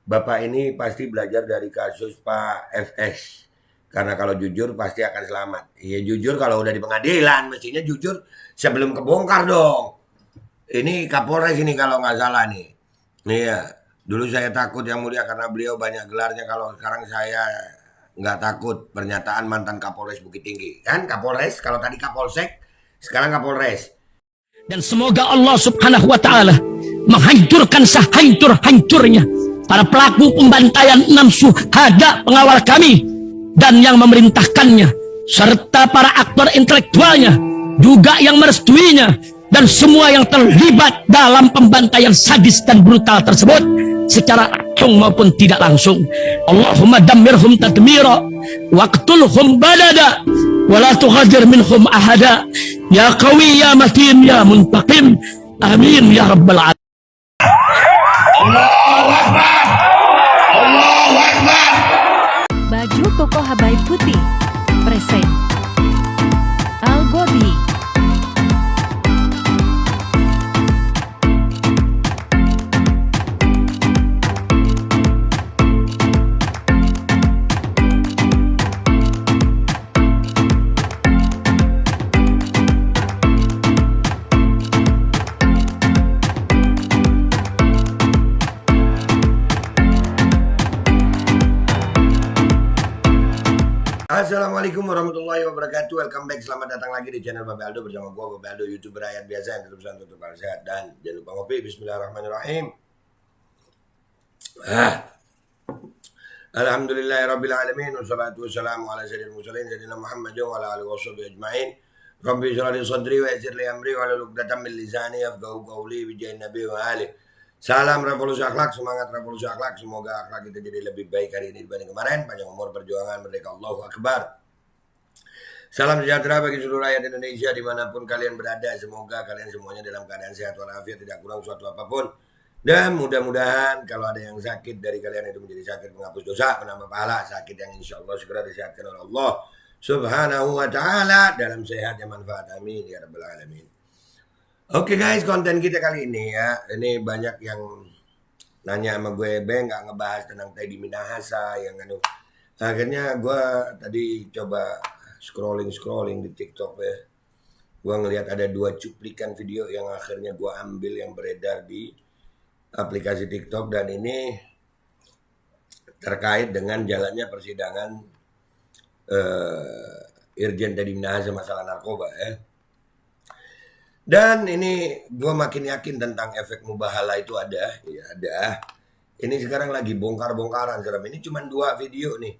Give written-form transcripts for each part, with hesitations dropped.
Bapak ini pasti belajar dari kasus Pak FS. Karena kalau jujur pasti akan selamat. Iya jujur kalau udah di pengadilan, mestinya jujur sebelum kebongkar dong. Ini Kapolres ini kalau nggak salah nih. Iya, dulu saya takut yang mulia karena beliau banyak gelarnya. Kalau sekarang saya nggak takut pernyataan mantan Kapolres Bukit Tinggi. Kan Kapolres, kalau tadi Kapolsek, sekarang Kapolres. Dan semoga Allah subhanahu wa ta'ala menghancurkan sehancur-hancurnya para pelaku pembantaian 6 syuhada pengawal kami dan yang memerintahkannya, serta para aktor intelektualnya juga yang merestuinya, dan semua yang terlibat dalam pembantaian sadis dan brutal tersebut secara langsung maupun tidak langsung. Allahumma dammirhum tadmira waqtulhum badada wala tughadir minhum ahada ya qawi ya matin ya muntaqim amin ya rabbal alamin. Allahu Akbar. Allahu Akbar. Baju koko Habaib Putih present Al-Godi. Assalamualaikum warahmatullahi wabarakatuh. Welcome back, selamat datang lagi di channel Babe Aldo bersama gue Babe Aldo, YouTuber rakyat biasa yang tetap santai, tetap sehat, dan jangan lupa ngopi. Bismillahirrahmanirrahim. Alhamdulillahirabbil alamin wassalatu wassalamu ala sayyidil mursalin sayyidina Muhammadin wa ala alihi washabihi ajmain. Rabbi shrah li sadri wa yassir li amri wa hlul 'uqdatam min lisani yafqahu qawli bi jahin nabi wa alihi. Salam revolusi akhlak, semangat revolusi akhlak. Semoga akhlak kita jadi lebih baik hari ini dibanding kemarin. Panjang umur, perjuangan, merdeka, Allahu Akbar. Salam sejahtera bagi seluruh rakyat Indonesia dimanapun kalian berada. Semoga kalian semuanya dalam keadaan sehat walafiat, tidak kurang suatu apapun. Dan mudah-mudahan kalau ada yang sakit dari kalian itu menjadi sakit penghapus dosa, penambah pahala, sakit yang insya Allah segera disehatkan oleh Allah Subhanahu wa ta'ala dalam sehat yang manfaat. Amin ya rabbal alamin. Oke guys, konten kita kali ini ya, ini banyak yang nanya sama gue, Bang nggak ngebahas tentang Teddy Minahasa yang akhirnya gue tadi coba scrolling di TikTok ya, gue ngelihat ada 2 cuplikan video yang akhirnya gue ambil yang beredar di aplikasi TikTok, dan ini terkait dengan jalannya persidangan Irjen Teddy Minahasa masalah narkoba ya. Dan ini gue makin yakin tentang efek mubahala itu ada, ya ada. Ini sekarang lagi bongkar-bongkaran serem. Ini cuma 2 video nih.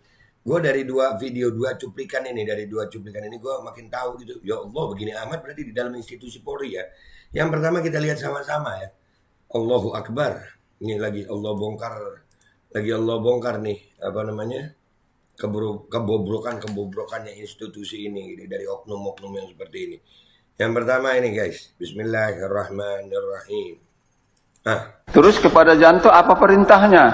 Gue dari 2 video, 2 cuplikan ini, dari 2 cuplikan ini gue makin tahu gitu. Ya Allah, begini amat berarti di dalam institusi Polri ya. Yang pertama kita lihat sama-sama ya. Allahu Akbar. Ini lagi Allah bongkar nih, apa namanya? Kebobrokannya institusi ini dari oknum-oknum yang seperti ini. Yang pertama ini guys, Bismillahirrahmanirrahim. Terus kepada Yanto apa perintahnya?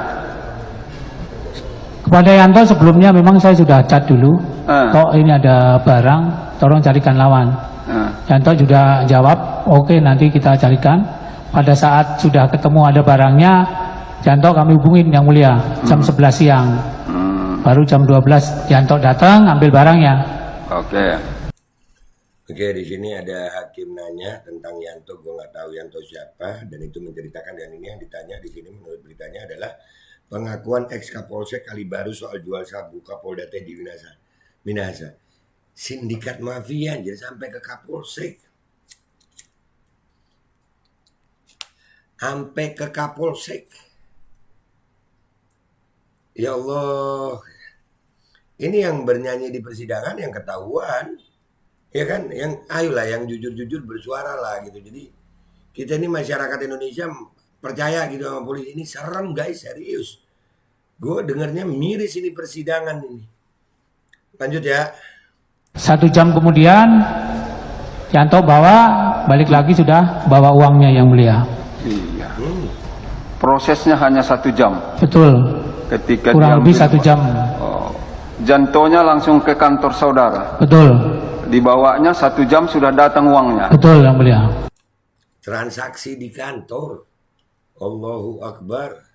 Kepada Yanto sebelumnya memang saya sudah chat dulu. Kok ini ada barang, tolong carikan lawan. Yanto juga jawab, oke nanti kita carikan. Pada saat sudah ketemu ada barangnya, Yanto kami hubungin yang mulia jam 11 siang. Baru jam 12 Yanto datang ambil barangnya. Oke, di sini ada hakim nanya tentang Yanto, gue nggak tahu Yanto siapa, dan itu menceritakan, dan ini yang ditanya di sini menurut beritanya adalah pengakuan ex Kapolsek Kalibaru soal jual sabu Kapolda Teddy Minahasa. Sindikat mafia jadi sampai ke Kapolsek. Sampai ke Kapolsek. Ya Allah. Ini yang bernyanyi di persidangan yang ketahuan. Ya kan, yang ayolah yang jujur-jujur bersuara lah gitu. Jadi kita ini masyarakat Indonesia percaya gitu sama polisi. Ini serem guys, serius. Gue dengarnya miris ini persidangan ini. Lanjut ya. 1 jam kemudian Yanto balik lagi sudah bawa uangnya yang mulia. Iya. Prosesnya hanya 1 jam. Betul. Ketika kurang lebih 1 jam. Jantonya langsung ke kantor saudara. Betul. Dibawanya 1 jam sudah datang uangnya. Betul yang mulia. Transaksi di kantor. Allahu Akbar.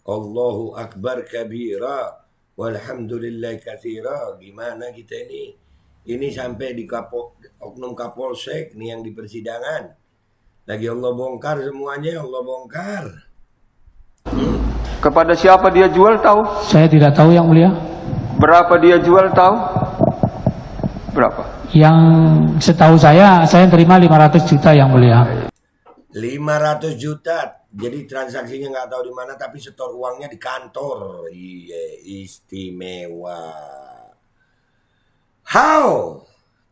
Allahu Akbar kabira walhamdulillah katsira. Gimana kita ini? Ini sampai di oknum Kapolsek nih yang di persidangan. Lagi Allah bongkar semuanya, Allah bongkar. Kepada siapa dia jual tahu? Saya tidak tahu yang mulia. Berapa dia jual tahu? Berapa? Yang setahu saya terima 500 juta yang mulia. 500 juta. Jadi transaksinya nggak tahu di mana, tapi setor uangnya di kantor. Iya, istimewa. How?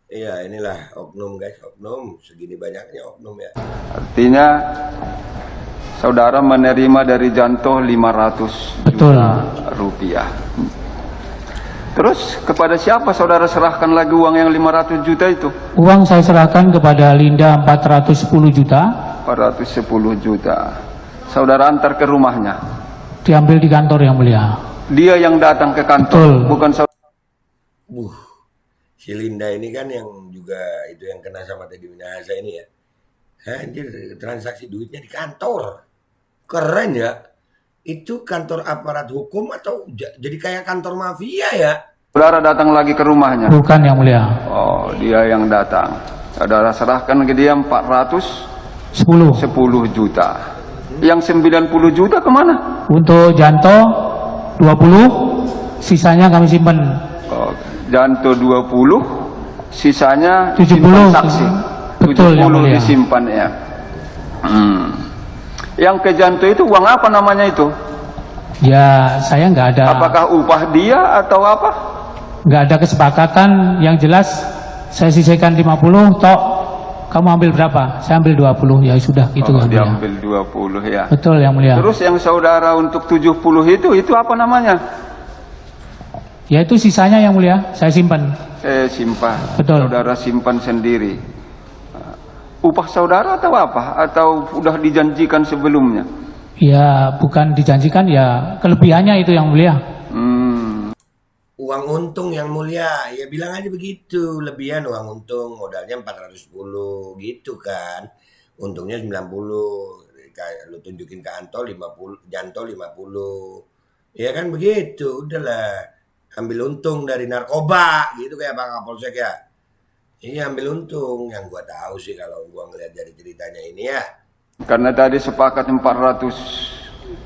Iya, inilah oknum guys, oknum. Segini banyaknya oknum ya. Artinya saudara menerima dari Janto 500 Betul. juta rupiah. Terus kepada siapa saudara serahkan lagi uang yang 500 juta itu? Uang saya serahkan kepada Linda 410 juta. 410 juta. Saudara antar ke rumahnya. Diambil di kantor yang mulia. Dia yang datang ke kantor, Betul. bukan saudara. Si Linda ini kan yang juga itu yang kena sama Teddy Minahasa ini ya. Anjir, transaksi duitnya di kantor. Keren ya. Itu kantor aparat hukum atau jadi kayak kantor mafia ya? Saudara datang lagi ke rumahnya. Bukan yang mulia. Oh, dia yang datang. Saudara serahkan ke dia 410 10. juta. Yang 90 juta kemana? Untuk Janto 20, sisanya kami simpan. Oh, Janto 20, sisanya 70. disimpan saksi. Betul, yang 70 mulia. disimpan ya. Yang ke Janto itu uang apa namanya itu? Ya, saya nggak ada. Apakah upah dia atau apa? Nggak ada kesepakatan. Yang jelas saya sisihkan 50, tok kamu ambil berapa? Saya ambil 20, ya sudah gitu Oh, yang dia mulia. ambil 20 ya. Betul yang mulia. Terus yang saudara untuk 70 itu apa namanya? Ya itu sisanya yang mulia, saya simpan. Saya simpan. Betul. Saudara simpan sendiri. Upah saudara atau apa? Atau udah dijanjikan sebelumnya? Ya bukan dijanjikan, ya kelebihannya itu yang mulia. Uang untung yang mulia, ya bilang aja begitu. Lebihan uang untung, modalnya 410 gitu kan. Untungnya 90. Kayak lu tunjukin ke Janto 50. Ya kan begitu, udahlah. Ambil untung dari narkoba gitu kayak Pak Kapolsek ya. Ini ambil untung. Yang gua tahu sih kalau gua ngeliat dari ceritanya ini ya. Karena tadi sepakat 400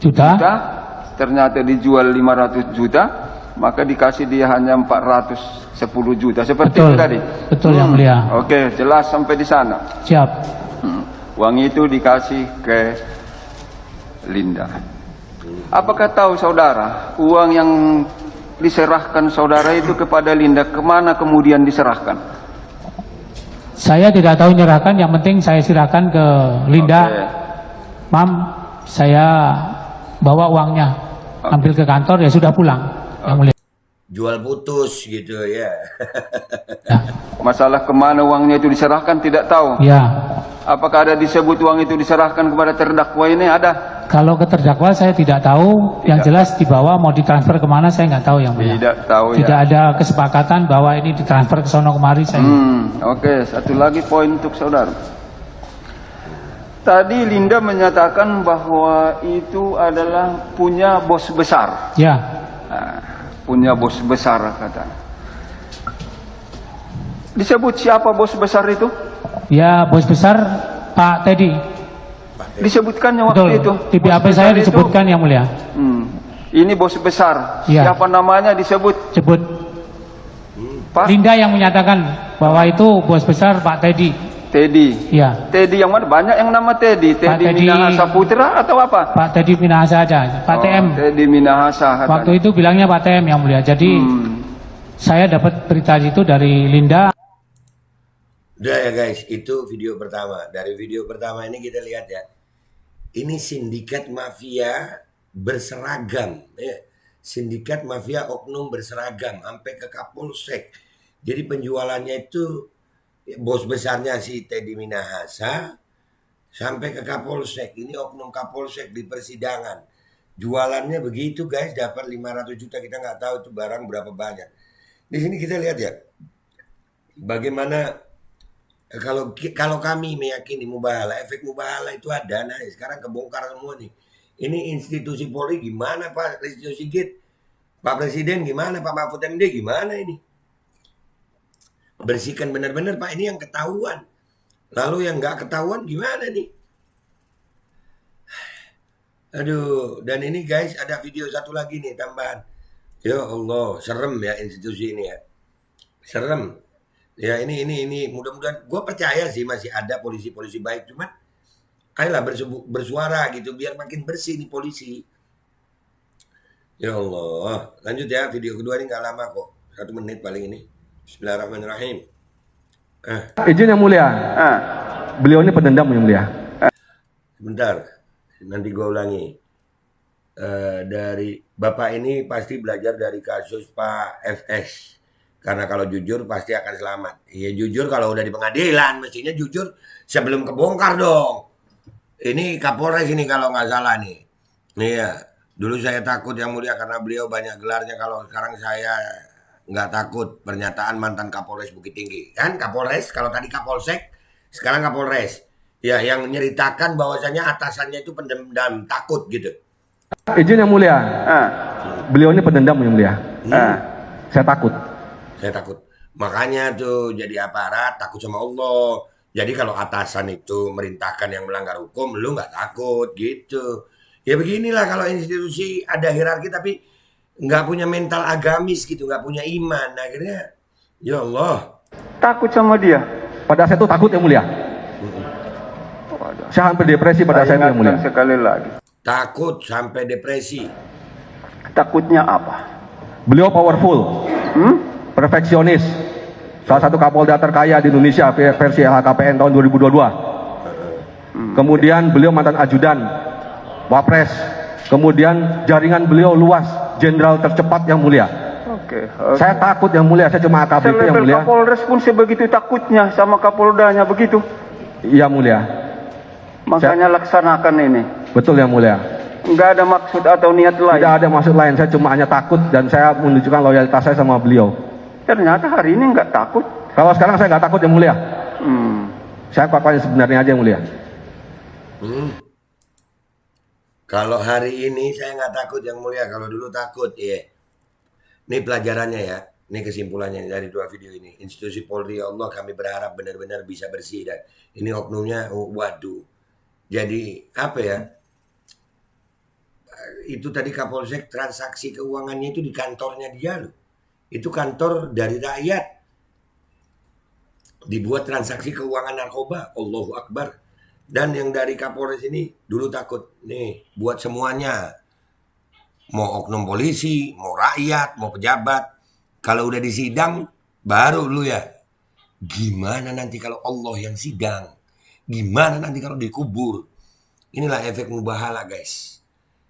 Juta. juta, ternyata dijual 500 juta, maka dikasih dia hanya 410 juta. Seperti Betul. itu tadi. Betul yang mulia. Oke, jelas sampai di sana. Siap. Uang itu dikasih ke Linda. Apakah tahu saudara, uang yang diserahkan saudara itu kepada Linda, kemana kemudian diserahkan? Saya tidak tahu nyerahkan, yang penting saya serahkan ke Linda. Oke. Mam, saya bawa uangnya, ambil ke kantor, ya sudah pulang. Yang mulia. Jual putus gitu ya. Ya. Masalah kemana uangnya itu diserahkan tidak tahu. Ya. Apakah ada disebut uang itu diserahkan kepada terdakwa ini? Ada? Kalau ke terdakwa saya tidak tahu. Yang jelas dibawa mau ditransfer kemana saya nggak tahu yang mulia. Tidak tahu Tidak ya. ada kesepakatan bahwa ini ditransfer ke sono kemari saya. Oke, satu lagi poin untuk saudara. Tadi Linda menyatakan bahwa itu adalah punya bos besar. Ya. Nah, punya bos besar katanya. Disebut siapa bos besar itu? Ya, bos besar Pak Teddy. Disebutkannya waktu Betul. itu. Di Bos BAP besar saya itu, disebutkan yang mulia. Ini bos besar. Iya. Siapa namanya disebut? Sebut Pak Linda yang menyatakan bahwa itu bos besar Pak Teddy. Teddy. Ya. Teddy yang mana? Banyak yang nama Teddy. Teddy Teddy- Minahasa Putra atau apa? Pak Teddy Minahasa aja. Pak TM. Teddy Minahasa. katanya. Waktu itu bilangnya Pak TM yang mulia. Jadi saya dapat berita itu dari Linda. Udah ya guys, itu video pertama. Dari video pertama ini kita lihat ya. Ini sindikat mafia berseragam. Ya. Sindikat mafia oknum berseragam. Sampai ke Kapolsek. Jadi penjualannya itu bos besarnya si Teddy Minahasa. Sampai ke Kapolsek. Ini oknum Kapolsek di persidangan. Jualannya begitu guys. Dapat 500 juta. Kita nggak tahu itu barang berapa banyak. Di sini kita lihat ya. Bagaimana kalau kami meyakini mubahala, efek mubahala itu ada. Nah sekarang kebongkar semua nih. Ini institusi Polri gimana Pak Listio Sigit? Pak Presiden gimana? Pak Mahfud MD gimana ini? Bersihkan benar-benar Pak, ini yang ketahuan. Lalu yang nggak ketahuan gimana nih? Aduh, dan ini guys ada video satu lagi nih tambahan. Ya Allah, serem ya institusi ini ya. Serem. Ya ini mudah-mudahan gue percaya sih masih ada polisi-polisi baik, cuman ayolah bersuara gitu biar makin bersih nih polisi. Ya Allah, lanjut ya, video kedua ini nggak lama kok, 1 menit paling ini. Bismillahirrahmanirrahim. Izin yang mulia, beliau ini pendendam yang mulia. Sebentar, nanti gue ulangi. Dari Bapak ini pasti belajar dari kasus Pak FS. Karena kalau jujur pasti akan selamat. Iya jujur kalau udah di pengadilan, mestinya jujur sebelum kebongkar dong. Ini Kapolres ini kalau nggak salah nih. Nih ya. Dulu saya takut yang mulia karena beliau banyak gelarnya. Kalau sekarang saya nggak takut. Pernyataan mantan Kapolres Bukit Tinggi. Kan Kapolres, kalau tadi Kapolsek, sekarang Kapolres. Ya yang nyeritakan bahwasannya atasannya itu pendendam, takut gitu. Izin yang mulia, beliau ini pendendam yang mulia. Saya takut. Saya takut. Makanya tuh jadi aparat takut sama Allah. Jadi kalau atasan itu merintahkan yang melanggar hukum, lu nggak takut gitu. Ya beginilah kalau institusi ada hierarki tapi nggak punya mental agamis gitu, nggak punya iman, akhirnya ya Allah. Takut sama dia. Pada saya itu takut yang mulia. Saya hampir depresi pada saya yang mulia. Sekali lagi. Takut sampai depresi. Takutnya apa? Beliau powerful, perfeksionis. Salah satu Kapolda terkaya di Indonesia versi LHKPN tahun 2022. Kemudian beliau mantan ajudan Wapres, kemudian jaringan beliau luas, jenderal tercepat yang mulia. Oke. Saya takut yang mulia, saya cuma AKBP yang mulia. Kapolres pun sebegitu takutnya sama Kapoldanya begitu. Iya mulia. Makanya laksanakan ini. Betul yang mulia. Enggak ada maksud atau niat lain. Tidak ada maksud lain, saya cuma hanya takut dan saya menunjukkan loyalitas saya sama beliau. Ternyata hari ini enggak takut. Kalau sekarang saya nggak takut yang mulia. Saya pakai sebenarnya aja yang mulia. Kalau hari ini saya nggak takut yang mulia, kalau dulu takut, ya. Ini pelajarannya ya, ini kesimpulannya dari 2 video ini. Institusi Polri ya Allah kami berharap benar-benar bisa bersih dan ini oknumnya, waduh. Jadi apa ya? Itu tadi Kapolsek transaksi keuangannya itu di kantornya dia loh. Itu kantor dari rakyat. Dibuat transaksi keuangan narkoba, Allahu Akbar. Dan yang dari Kapolres ini dulu takut. Nih, buat semuanya. Mau oknum polisi, mau rakyat, mau pejabat. Kalau udah disidang, baru lu ya. Gimana nanti kalau Allah yang sidang? Gimana nanti kalau dikubur? Inilah efek mubahala guys.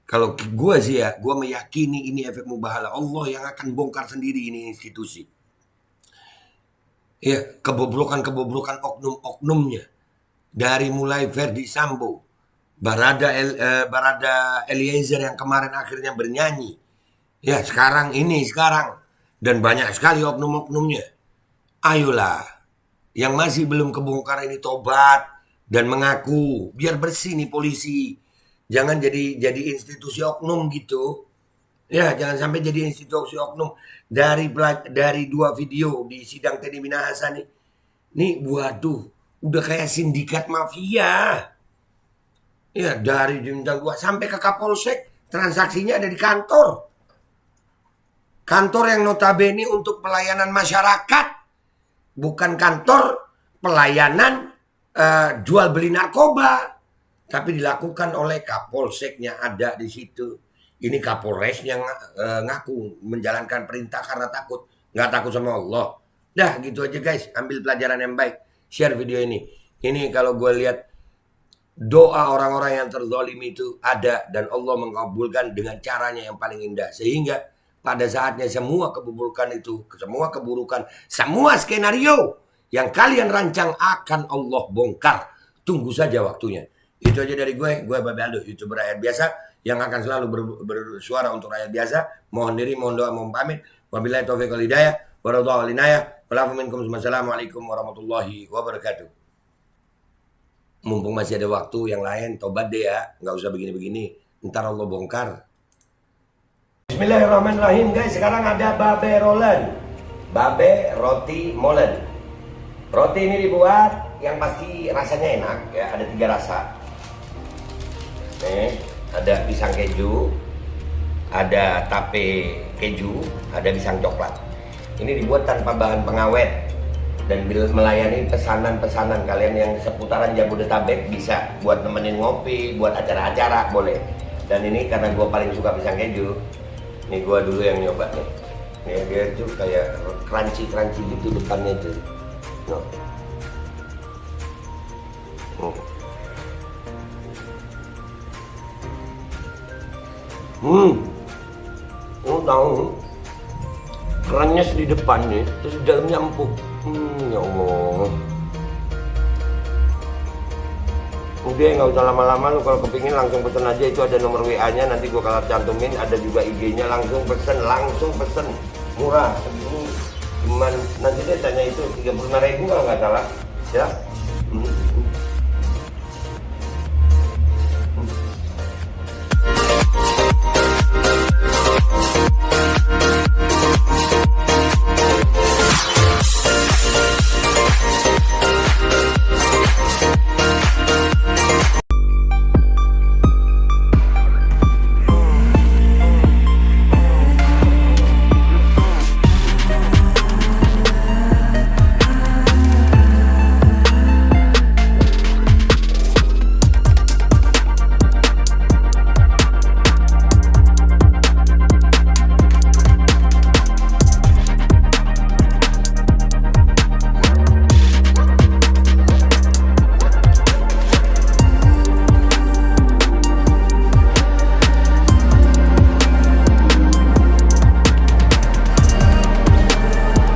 Kalau gue sih ya, gue meyakini ini efek mubahala. Allah yang akan bongkar sendiri ini institusi. Ya, kebobrokan-kebobrokan oknum-oknumnya. Dari mulai Verdi Sambo, Barada Eliezer yang kemarin akhirnya bernyanyi. Ya sekarang. Dan banyak sekali oknum-oknumnya. Ayolah, yang masih belum kebongkar ini tobat dan mengaku. Biar bersih nih polisi. Jangan jadi institusi oknum gitu. Ya jangan sampai jadi institusi oknum. Dari 2 video di sidang Teddy Minahasa nih. Nih waduh. Udah kayak sindikat mafia. Ya dari bintang 2 sampai ke Kapolsek. Transaksinya ada di kantor. Kantor yang notabene untuk pelayanan masyarakat. Bukan kantor pelayanan jual beli narkoba. Tapi dilakukan oleh Kapolseknya ada di situ. Ini Kapolresnya ngaku menjalankan perintah karena takut. Nggak takut sama Allah. Dah gitu aja guys. Ambil pelajaran yang baik. Share video ini. Ini kalau gue lihat doa orang-orang yang terzalimi itu ada dan Allah mengabulkan dengan caranya yang paling indah. Sehingga pada saatnya semua keburukan itu, semua skenario yang kalian rancang akan Allah bongkar. Tunggu saja waktunya. Itu aja dari gue Babe Aldo, YouTuber rakyat biasa yang akan selalu bersuara untuk rakyat biasa. Mohon diri, mohon doa, mohon pamit. Wabillahi taufiq wal hidayah. Wassalamualaikum warahmatullahi wabarakatuh. Mumpung masih ada waktu yang lain, tobat deh ya. Nggak usah begini-begini. Ntar Allah bongkar. Bismillahirrahmanirrahim guys, sekarang ada babe rolen, babe roti molen. Roti ini dibuat yang pasti rasanya enak ya, ada 3 rasa. Nih, ada pisang keju, ada tape keju, ada pisang coklat. Ini dibuat tanpa bahan pengawet dan melayani pesanan-pesanan kalian yang seputaran Jabodetabek, bisa buat nemenin ngopi, buat acara-acara boleh. Dan ini karena gue paling suka pisang keju, nih gue dulu yang nyoba nih. Nih dia tuh kayak crunchy gitu depannya tuh. No. Lu tahu kerannya di depan nih, terus di dalamnya empuk. Ya Allah. Udah nggak usah lama-lama, lu kalau kepingin langsung pesen aja, itu ada nomor WA-nya, nanti gua kalau cantumin, ada juga IG-nya, langsung pesen, murah. Cuman nanti dia tanya itu 35.000 kalau nggak salah, ya.